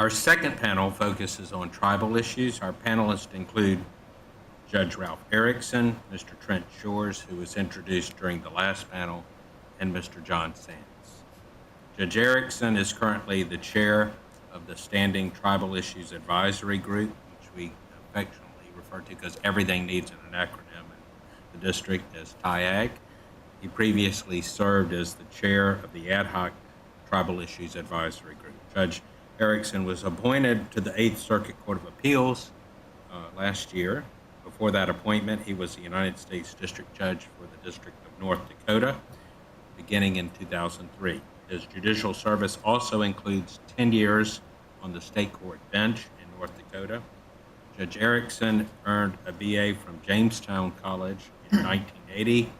Our second panel focuses on tribal issues. Our panelists include Judge Ralph Erickson, Mr. Trent Shores, who was introduced during the last panel, and Mr. John Sands. Judge Erickson is currently the chair of the Standing Tribal Issues Advisory Group, which we affectionately refer to because everything needs an acronym in the district as TIAG. He previously served as the chair of the Ad Hoc Tribal Issues Advisory Group. Judge Erickson was appointed to the 8th Circuit Court of Appeals last year. Before that appointment, he was the United States District Judge for the District of North Dakota, beginning in 2003. His judicial service also includes 10 years on the state court bench in North Dakota. Judge Erickson earned a BA from Jamestown College in 1980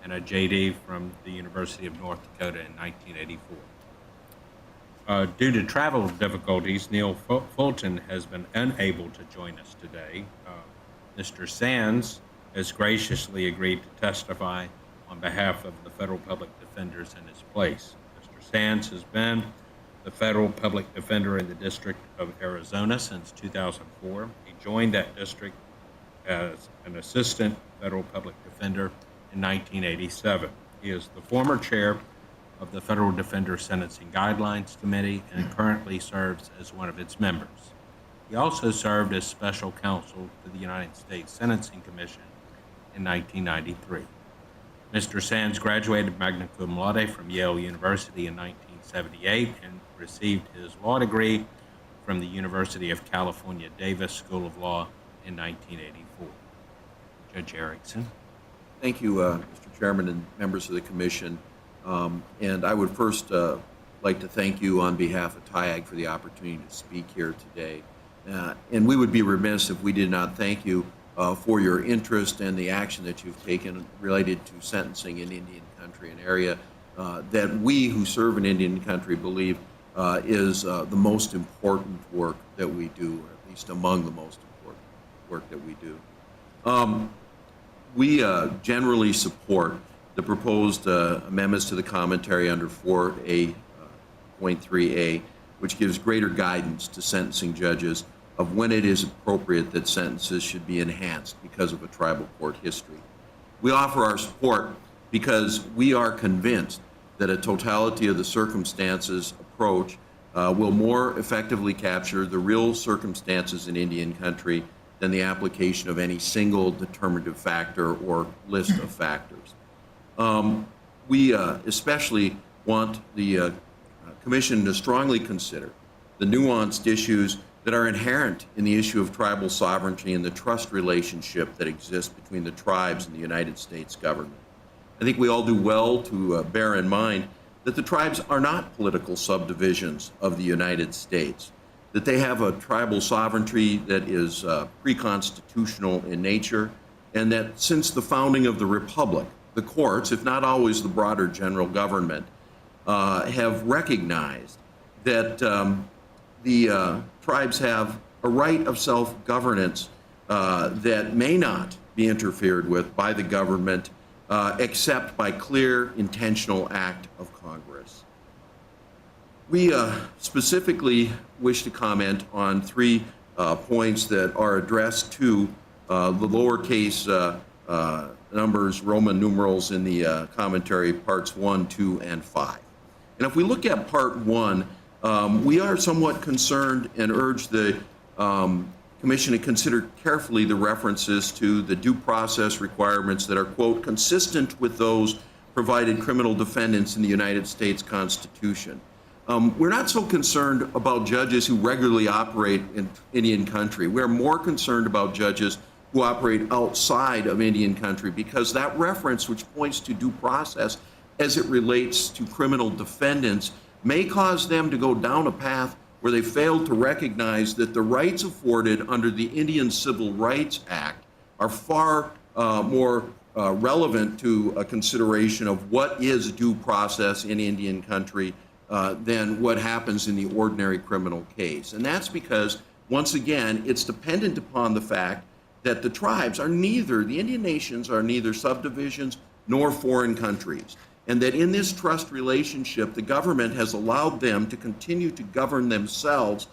and a JD from the University of North Dakota in 1984. Due to travel difficulties, Neil Fulton has been unable to join us today. Mr. Sands has graciously agreed to testify on behalf of the federal public defenders in his place. Mr. Sands has been the federal public defender in the District of Arizona since 2004. He joined that district as an assistant federal public defender in 1987. He is the former chair of the Federal Defender Sentencing Guidelines Committee and currently serves as one of its members. He also served as special counsel to the United States Sentencing Commission in 1993. Mr. Sands graduated magna cum laude from Yale University in 1978 and received his law degree from the University of California, Davis School of Law in 1984. Judge Erickson. Thank you, Mr. Chairman and members of the Commission. And I would first like to thank you on behalf of TIAG for the opportunity to speak here today. And we would be remiss if we did not thank you for your interest and the action that you've taken related to sentencing in Indian country, an area that we who serve in Indian country believe is the most important work that we do, or at least among the most important work that we do. We generally support the proposed amendments to the commentary under 4A.3a, which gives greater guidance to sentencing judges of when it is appropriate that sentences should be enhanced because of a tribal court history. We offer our support because we are convinced that a totality of the circumstances approach will more effectively capture the real circumstances in Indian country than the application of any single determinative factor or list of factors. We especially want the Commission to strongly consider the nuanced issues that are inherent in the issue of tribal sovereignty and the trust relationship that exists between the tribes and the United States government. I think we all do well to bear in mind that the tribes are not political subdivisions of the United States, that they have a tribal sovereignty that is pre-constitutional in nature, and that since the founding of the Republic, the courts, if not always the broader general government, have recognized that the tribes have a right of self-governance that may not be interfered with by the government except by clear, intentional act of Congress. We specifically wish to comment on 3 points that are addressed to the lowercase numbers, Roman numerals in the commentary, parts 1, 2, and 5. And if we look at part 1, we are somewhat concerned and urge the Commission to consider carefully the references to the due process requirements that are, quote, consistent with those provided criminal defendants in the United States Constitution. We're not so concerned about judges who regularly operate in Indian country. We're more concerned about judges who operate outside of Indian country, because that reference, which points to due process as it relates to criminal defendants, may cause them to go down a path where they fail to recognize that the rights afforded under the Indian Civil Rights Act are far more relevant to a consideration of what is due process in Indian country than what happens in the ordinary criminal case. And that's because, once again, it's dependent upon the fact that the tribes are neither, the Indian nations are neither subdivisions nor foreign countries, and that in this trust relationship, the government has allowed them to continue to govern themselves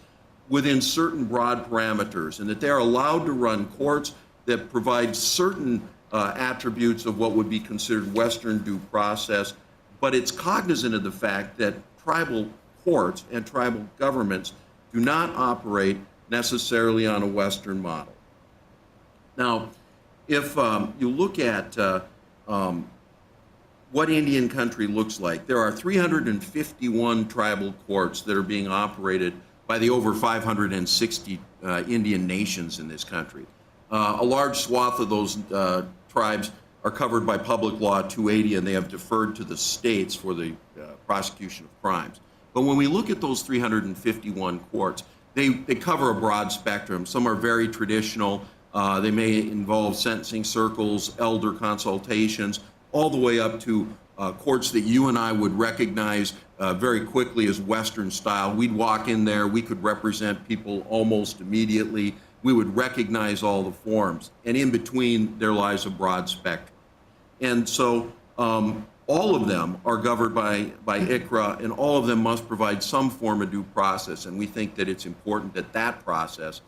within certain broad parameters, and that they are allowed to run courts that provide certain attributes of what would be considered Western due process, but it's cognizant of the fact that tribal courts and tribal governments do not operate necessarily on a Western model. Now, if you look at what Indian country looks like, there are 351 tribal courts that are being operated by the over 560 Indian nations in this country. A large swath of those tribes are covered by Public Law 280, and they have deferred to the states for the prosecution of crimes. But when we look at those 351 courts, they cover a broad spectrum. Some are very traditional. They may involve sentencing circles, elder consultations, all the way up to courts that you and I would recognize very quickly as Western style. We'd walk in there, we could represent people almost immediately. We would recognize all the forms. And in between, there lies a broad spectrum. And so all of them are governed by ICRA, and all of them must provide some form of due process. And we think that it's important that that process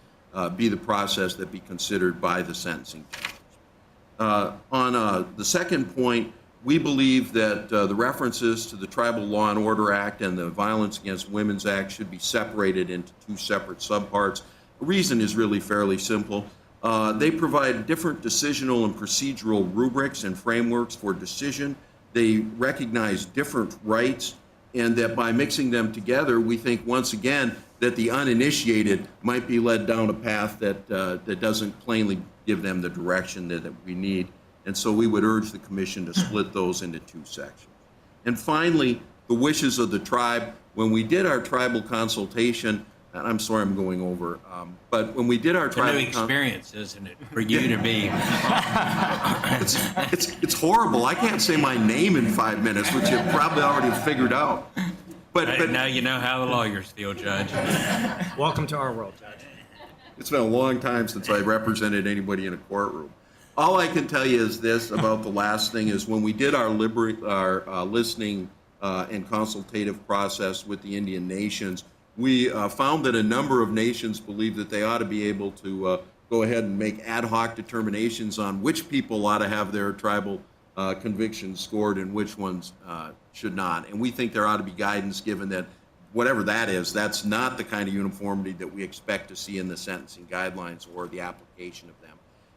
be the process that be considered by the sentencing judges. On the second point, we believe that the references to the Tribal Law and Order Act and the Violence Against Women's Act should be separated into two separate subparts. The reason is really fairly simple. They provide different decisional and procedural rubrics and frameworks for decision. They recognize different rights, and that by mixing them together, we think once again that the uninitiated might be led down a path that doesn't plainly give them the direction that we need. And so we would urge the commission to split those into two sections. And finally, the wishes of the tribe. When we did our tribal consultation, and I'm sorry I'm going over, but when we did our tribal It's a new experience, isn't it, for you to be? it's horrible. I can't say my name in 5 minutes, which you've probably already figured out. But now you know how the lawyers feel, Judge. Welcome to our world, Judge. it's been a long time since I represented anybody in a courtroom. All I can tell you is this about the last thing is when we did our listening and consultative process with the Indian nations, we found that a number of nations believe that they ought to be able to go ahead and make ad hoc determinations on which people ought to have their tribal convictions scored and which ones should not. And we think there ought to be guidance given that whatever that is, that's not the kind of uniformity that we expect to see in the sentencing guidelines or the application of them.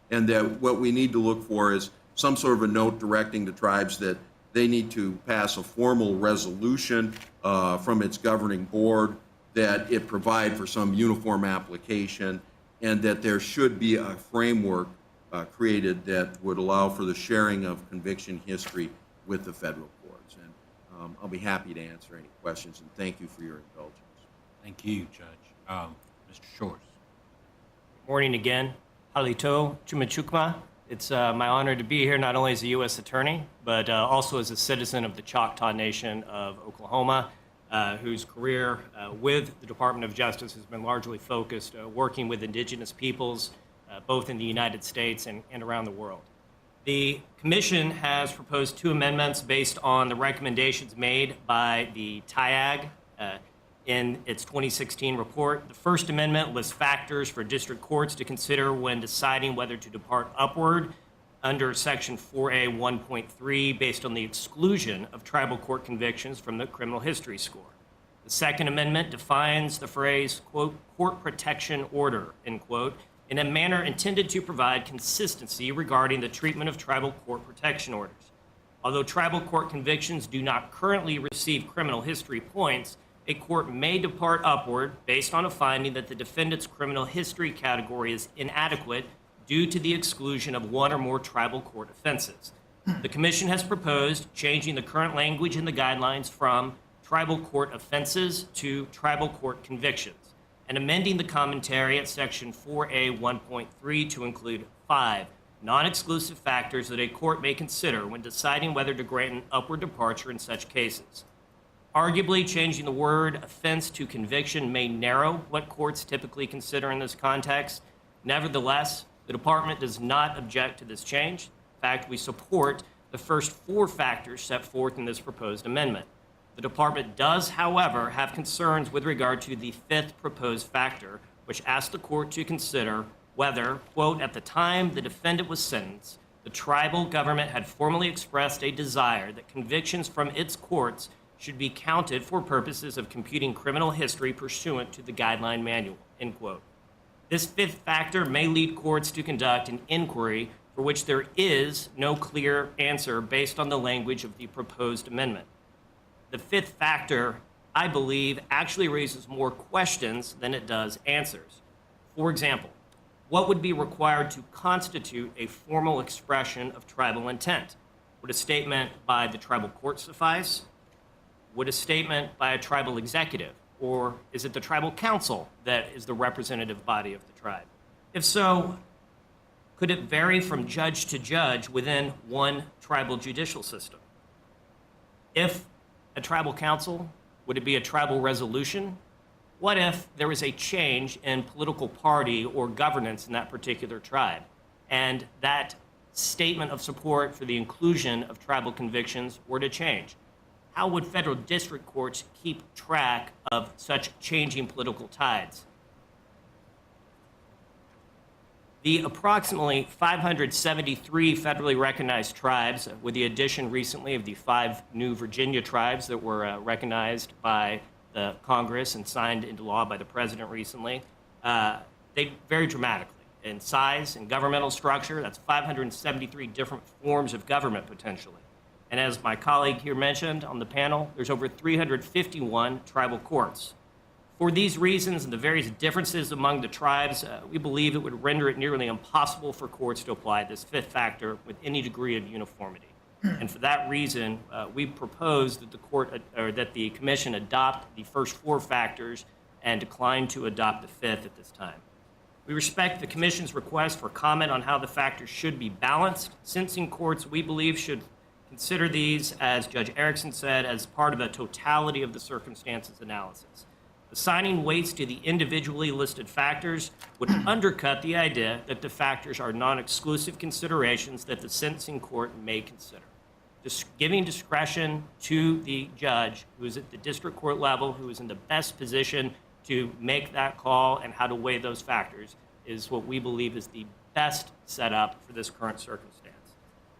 And that what we need to look for is some sort of a note directing the tribes that they need to pass a formal resolution from its governing board, that it provide for some uniform application, and that there should be a framework created that would allow for the sharing of conviction history with the federal courts. And I'll be happy to answer any questions, and thank you for your indulgence. Thank you, Judge. Mr. Shores. Morning again. Halito Chumachukma. It's my honor to be here not only as a U.S. attorney, but also as a citizen of the Choctaw Nation of Oklahoma, whose career with the Department of Justice has been largely focused working with indigenous peoples, both in the United States and around the world. The Commission has proposed two amendments based on the recommendations made by the TIAG in its 2016 report. The first amendment lists factors for district courts to consider when deciding whether to depart upward under Section 4A 1.3 based on the exclusion of tribal court convictions from the criminal history score. The second amendment defines the phrase, quote, court protection order, end quote, in a manner intended to provide consistency regarding the treatment of tribal court protection orders. Although tribal court convictions do not currently receive criminal history points, a court may depart upward based on a finding that the defendant's criminal history category is inadequate due to the exclusion of one or more tribal court offenses. The Commission has proposed changing the current language in the guidelines from tribal court offenses to tribal court convictions, and amending the commentary at Section 4A 1.3 to include 5 non-exclusive factors that a court may consider when deciding whether to grant an upward departure in such cases. Arguably, changing the word offense to conviction may narrow what courts typically consider in this context. Nevertheless, the Department does not object to this change. In fact, we support the first 4 factors set forth in this proposed amendment. The department does, however, have concerns with regard to the fifth proposed factor, which asks the court to consider whether, quote, at the time the defendant was sentenced, the tribal government had formally expressed a desire that convictions from its courts should be counted for purposes of computing criminal history pursuant to the guideline manual, end quote. This fifth factor may lead courts to conduct an inquiry for which there is no clear answer based on the language of the proposed amendment. The fifth factor, I believe, actually raises more questions than it does answers. For example, what would be required to constitute a formal expression of tribal intent? Would a statement by the tribal court suffice? Would a statement by a tribal executive? Or is it the tribal council that is the representative body of the tribe? If so, could it vary from judge to judge within one tribal judicial system? If a tribal council, would it be a tribal resolution? What if there was a change in political party or governance in that particular tribe, and that statement of support for the inclusion of tribal convictions were to change? How would federal district courts keep track of such changing political tides? The approximately 573 federally recognized tribes, with the addition recently of the 5 new Virginia tribes that were recognized by the Congress and signed into law by the president recently, they vary dramatically in size and governmental structure. That's 573 different forms of government potentially. And as my colleague here mentioned on the panel, there's over 351 tribal courts. For these reasons and the various differences among the tribes, we believe it would render it nearly impossible for courts to apply this fifth factor with any degree of uniformity. And for that reason, we propose that the commission adopt the first 4 factors and decline to adopt the fifth at this time. We respect the commission's request for comment on how the factors should be balanced. Sentencing courts, we believe, should consider these, as Judge Erickson said, as part of a totality of the circumstances analysis. Assigning weights to the individually listed factors would undercut the idea that the factors are non-exclusive considerations that the sentencing court may consider. Giving discretion to the judge who is at the district court level, who is in the best position to make that call and how to weigh those factors, is what we believe is the best setup for this current circumstance.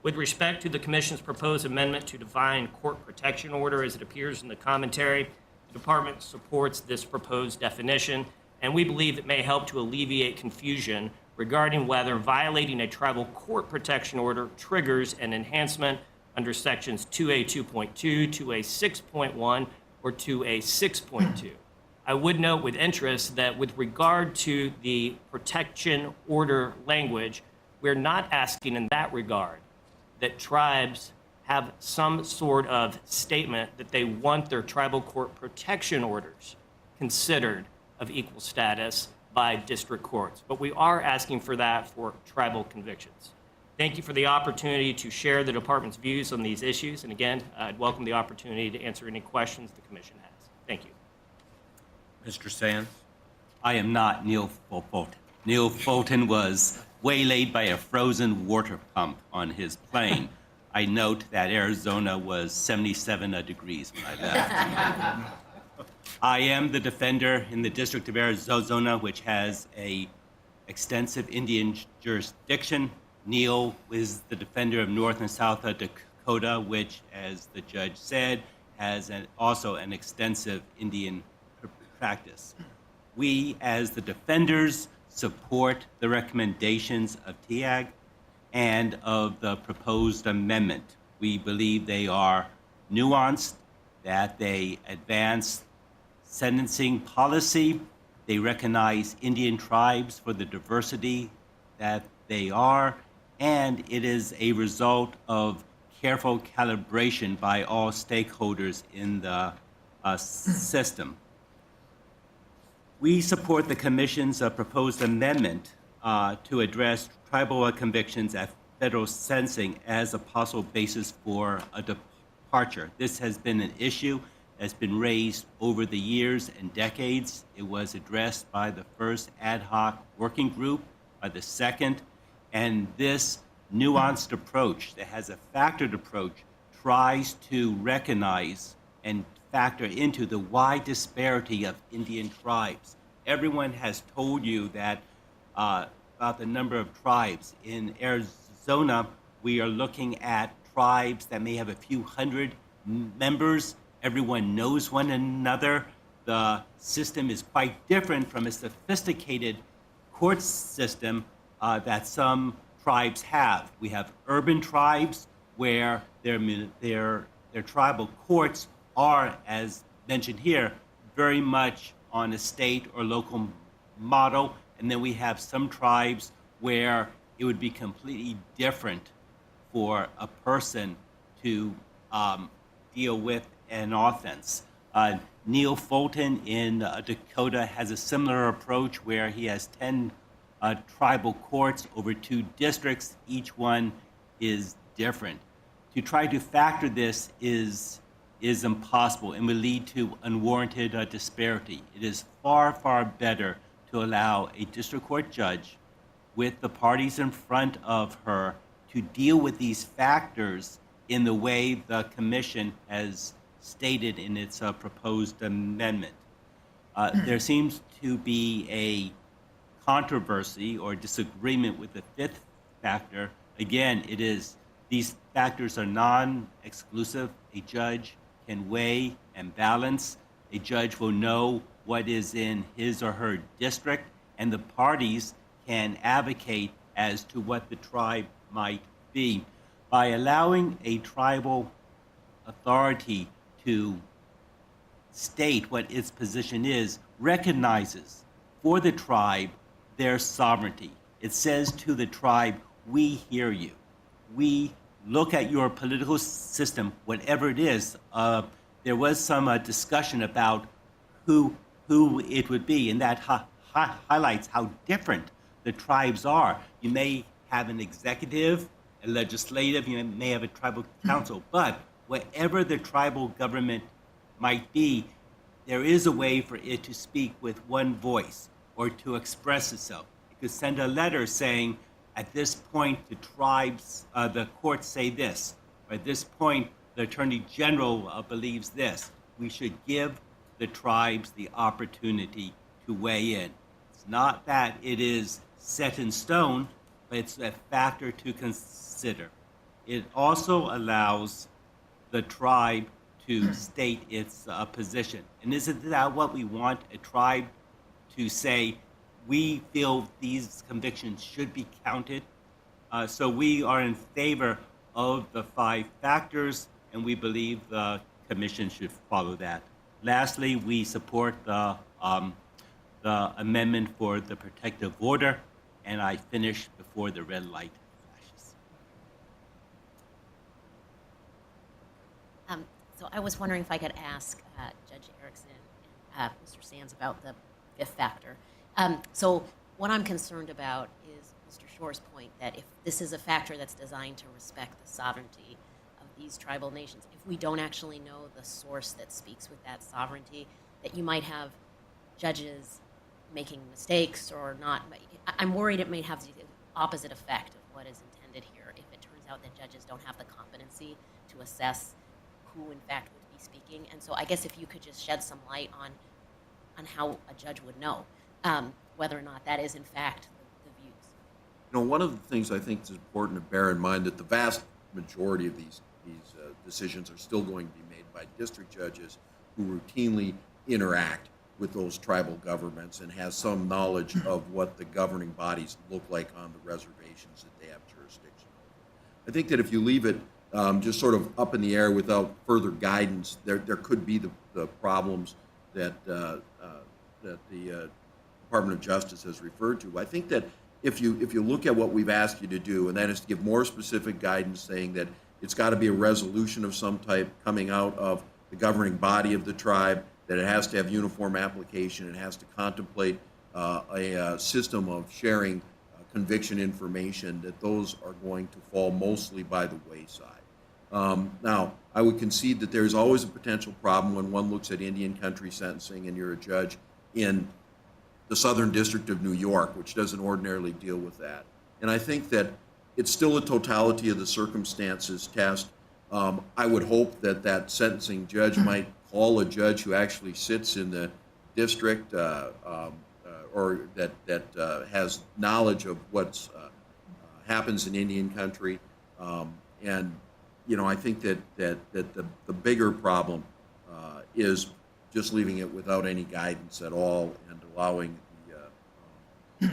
With respect to the commission's proposed amendment to define court protection order as it appears in the commentary, the department supports this proposed definition, and we believe it may help to alleviate confusion regarding whether violating a tribal court protection order triggers an enhancement under sections 2A 2.2, 2A 6.1, or 2A 6.2. I would note with interest that with regard to the protection order language, we're not asking in that regard that tribes have some sort of statement that they want their tribal court protection orders considered of equal status by district courts. But we are asking for that for tribal convictions. Thank you for the opportunity to share the department's views on these issues. And again, I'd welcome the opportunity to answer any questions the commission has. Thank you. Mr. Sands? I am not Neil Fulton. Neil Fulton was waylaid by a frozen water pump on his plane. I note that Arizona was 77 degrees when I left. I am the defender in the District of Arizona, which has an extensive Indian jurisdiction. Neil is the defender of North and South Dakota, which, as the judge said, has also an extensive Indian practice. We, as the defenders, support the recommendations of TIAG and of the proposed amendment. We believe they are nuanced, that they advance sentencing policy, they recognize Indian tribes for the diversity that they are, and it is a result of careful calibration by all stakeholders in the system. We support the Commission's proposed amendment to address tribal convictions at federal sentencing as a possible basis for a departure. This has been an issue that's been raised over the years and decades. It was addressed by the first ad hoc working group, by the second, and this nuanced approach that has a factored approach tries to recognize and factor into the wide disparity of Indian tribes. Everyone has told you that about the number of tribes. In Arizona, we are looking at tribes that may have a few hundred members. Everyone knows one another. The system is quite different from a sophisticated court system that some tribes have. We have urban tribes where their tribal courts are, as mentioned here, very much on a state or local model. And then we have some tribes where it would be completely different for a person to deal with an offense. Neil Fulton in Dakota has a similar approach where he has 10 tribal courts over 2 districts. Each one is different. To try to factor this is impossible and will lead to unwarranted disparity. It is far, far better to allow a district court judge with the parties in front of her to deal with these factors in the way the commission has stated in its proposed amendment. There seems to be a controversy or disagreement with the 5th factor. Again, these factors are non-exclusive. A judge can weigh and balance. A judge will know what is in his or her district, and the parties can advocate as to what the tribe might be. By allowing a tribal authority to state what its position is, recognizes for the tribe their sovereignty. It says to the tribe, we hear you. We look at your political system, whatever it is. There was some discussion about who it would be, and that highlights how different the tribes are. You may have an executive, a legislative, you may have a tribal council, but whatever the tribal government might be, there is a way for it to speak with one voice or to express itself. It could send a letter saying, at this point, the tribes, the courts say this, or at this point, the Attorney General believes this. We should give the tribes the opportunity to weigh in. It's not that it is set in stone, but it's a factor to consider. It also allows the tribe to state its position. And isn't that what we want? A tribe to say, we feel these convictions should be counted. So we are in favor of the 5 factors, and we believe the commission should follow that. Lastly, we support the amendment for the protective order, and I finish before the red light flashes. So I was wondering if I could ask Judge Erickson and Mr. Sands about the 5th factor. So what I'm concerned about is Mr. Shore's point that if this is a factor that's designed to respect the sovereignty of these tribal nations, if we don't actually know the source that speaks with that sovereignty, that you might have judges making mistakes or not. I'm worried it may have the opposite effect of what is intended here if it turns out that judges don't have the competency to assess who in fact would be speaking. And so I guess if you could just shed some light on how a judge would know whether or not that is in fact the views. You know, one of the things I think is important to bear in mind that the vast majority of these decisions are still going to be made by district judges who routinely interact with those tribal governments and has some knowledge of what the governing bodies look like on the reservations that they have jurisdiction over. I think that if you leave it just sort of up in the air without further guidance, there could be the problems that the Department of Justice has referred to. I think that if you look at what we've asked you to do, and that is to give more specific guidance saying that it's got to be a resolution of some type coming out of the governing body of the tribe, that it has to have uniform application, it has to contemplate a system of sharing conviction information, that those are going to fall mostly by the wayside. Now, I would concede that there's always a potential problem when one looks at Indian country sentencing and you're a judge in the Southern District of New York, which doesn't ordinarily deal with that. And I think that it's still a totality of the circumstances test. I would hope that that sentencing judge might call a judge who actually sits in the district or that has knowledge of what's happens in Indian country. And I think that the bigger problem is just leaving it without any guidance at all and allowing the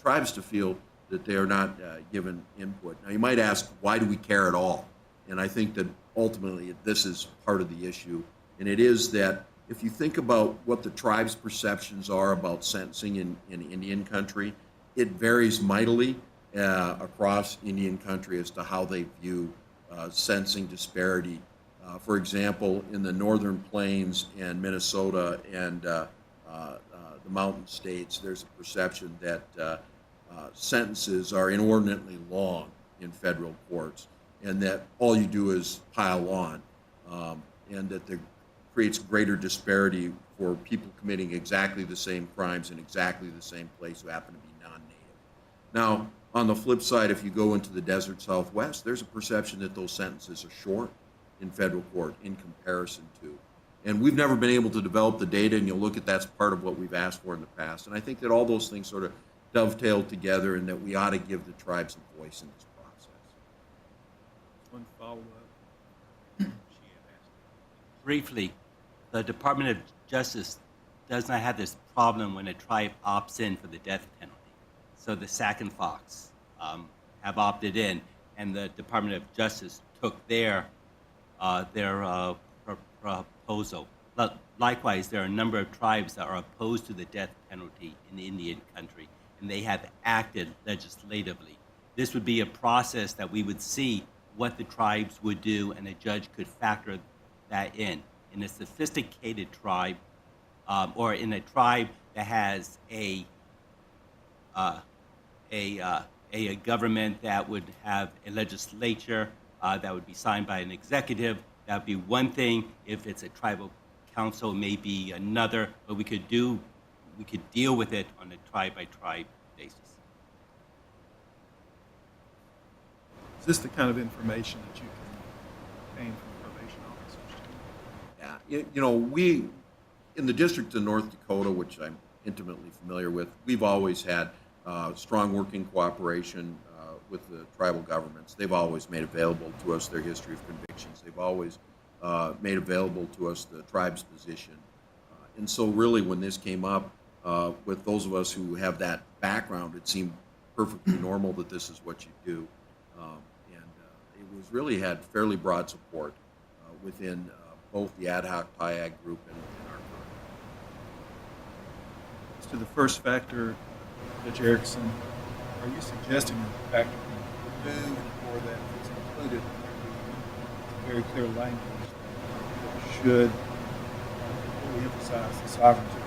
tribes to feel that they are not given input. Now, you might ask, why do we care at all? And I think that ultimately this is part of the issue. And it is that if you think about what the tribe's perceptions are about sentencing in Indian country, it varies mightily across Indian country as to how they view sentencing disparity. For example, in the northern plains and Minnesota and the mountain states, there's a perception that sentences are inordinately long in federal courts, and that all you do is pile on, and that there creates greater disparity for people committing exactly the same crimes in exactly the same place who happen to be non-native. Now, on the flip side, if you go into the desert Southwest, there's a perception that those sentences are short in federal court in comparison to. And we've never been able to develop the data, and you'll look at that's part of what we've asked for in the past. And I think that all those things sort of dovetail together, and that we ought to give the tribes a voice in this process. One follow-up. Briefly, the Department of Justice does not have this problem when a tribe opts in for the death penalty. So the Sac and Fox have opted in, and the Department of Justice took their proposal. Likewise, there are a number of tribes that are opposed to the death penalty in Indian country, and they have acted legislatively. This would be a process that we would see what the tribes would do, and a judge could factor that in. In a sophisticated tribe, or in a tribe that has a government that would have a legislature that would be signed by an executive, that would be one thing. If it's a tribal council, maybe another, but we could deal with it on a tribe-by-tribe basis. Is this the kind of information that you can obtain from probation officers? Yeah, we, in the District of North Dakota, which I'm intimately familiar with, we've always had strong working cooperation with the tribal governments. They've always made available to us their history of convictions. They've always made available to us the tribe's position. And so really when this came up, with those of us who have that background, it seemed perfectly normal that this is what you do. And it was really had fairly broad support within both the ad hoc PIAG group and our group. As to the first factor, Judge Erickson, are you suggesting that the factor be removed, or that if it's included, there be very clear language that should really emphasize the sovereignty?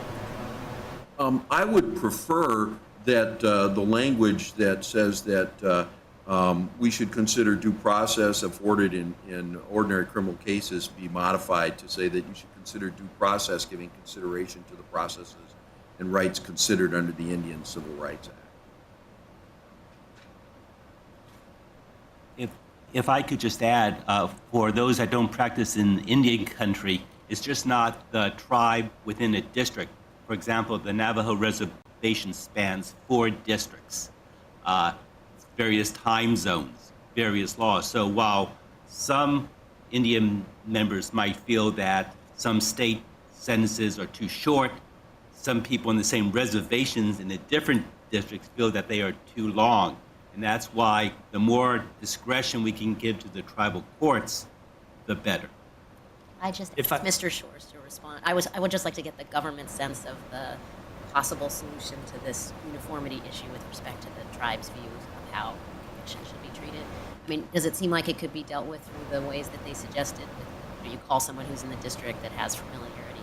I would prefer that the language that says that we should consider due process afforded in ordinary criminal cases be modified to say that you should consider due process giving consideration to the processes and rights considered under the Indian Civil Rights Act. If I could just add, for those that don't practice in Indian country, it's just not the tribe within a district. For example, the Navajo Reservation spans 4 districts, various time zones, various laws. So while some Indian members might feel that some state sentences are too short, some people in the same reservations in the different districts feel that they are too long. And that's why the more discretion we can give to the tribal courts, the better. I just asked Mr. Shores to respond. I would just like to get the government's sense of the possible solution to this uniformity issue with respect to the tribe's views of how conviction should be treated. I mean, does it seem like it could be dealt with through the ways that they suggested? You call someone who's in the district that has familiarity?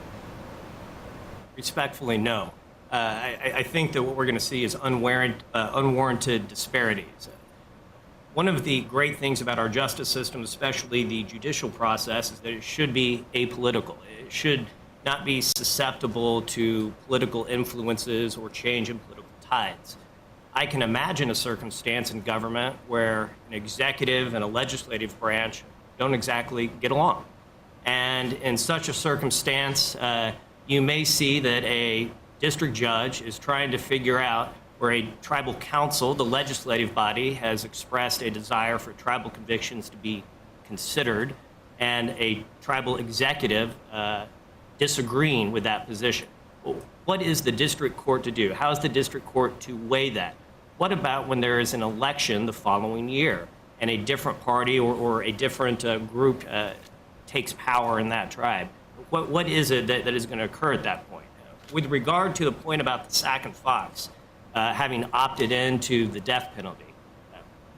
Respectfully, no. I think that what we're going to see is unwarranted disparities. One of the great things about our justice system, especially the judicial process, is that it should be apolitical. It should not be susceptible to political influences or change in political tides. I can imagine a circumstance in government where an executive and a legislative branch don't exactly get along. And in such a circumstance, you may see that a district judge is trying to figure out where a tribal council, the legislative body, has expressed a desire for tribal convictions to be considered, and a tribal executive disagreeing with that position. Well, what is the district court to do? How is the district court to weigh that? What about when there is an election the following year and a different party or a different group takes power in that tribe? What is it that is going to occur at that point? With regard to the point about the Sac and Fox having opted into the death penalty,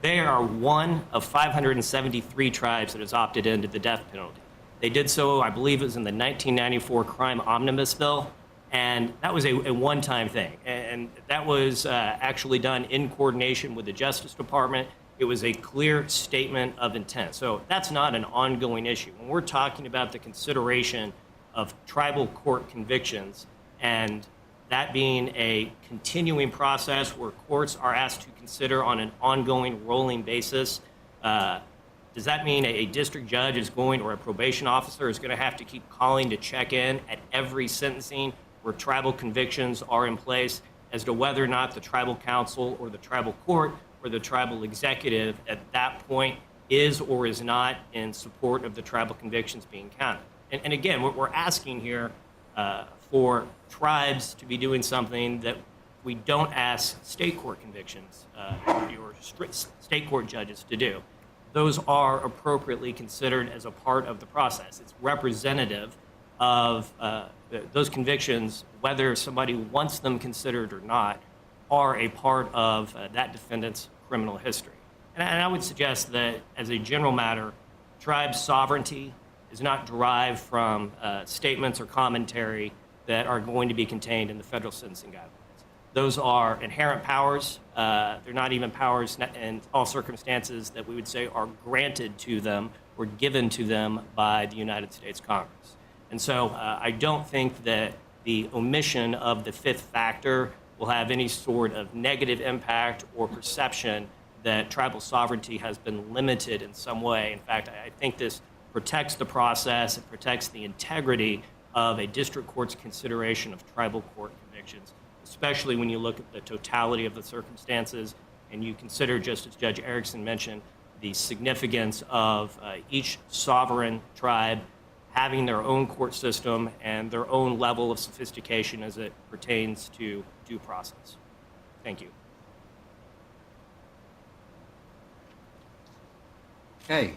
they are one of 573 tribes that has opted into the death penalty. They did so, I believe it was in the 1994 Crime Omnibus Bill, and that was a one-time thing. And that was actually done in coordination with the Justice Department. It was a clear statement of intent. So that's not an ongoing issue. When we're talking about the consideration of tribal court convictions, and that being a continuing process where courts are asked to consider on an ongoing rolling basis, does that mean a district judge is going, or a probation officer is going to have to keep calling to check in at every sentencing where tribal convictions are in place as to whether or not the tribal council or the tribal court or the tribal executive at that point is or is not in support of the tribal convictions being counted? And again, what we're asking here for tribes to be doing something that we don't ask state court convictions or state court judges to do. Those are appropriately considered as a part of the process. It's representative of those convictions, whether somebody wants them considered or not, are a part of that defendant's criminal history. And I would suggest that, as a general matter, tribe sovereignty is not derived from statements or commentary that are going to be contained in the federal sentencing guidelines. Those are inherent powers. They're not even powers in all circumstances that we would say are granted to them or given to them by the United States Congress. And so I don't think that the omission of the fifth factor will have any sort of negative impact or perception that tribal sovereignty has been limited in some way. In fact, I think this protects the process, it protects the integrity of a district court's consideration of tribal court convictions, especially when you look at the totality of the circumstances and you consider, just as Judge Erickson mentioned, the significance of each sovereign tribe having their own court system and their own level of sophistication as it pertains to due process. Thank you. Okay.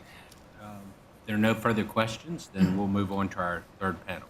If there are no further questions, then we'll move on to our third panel.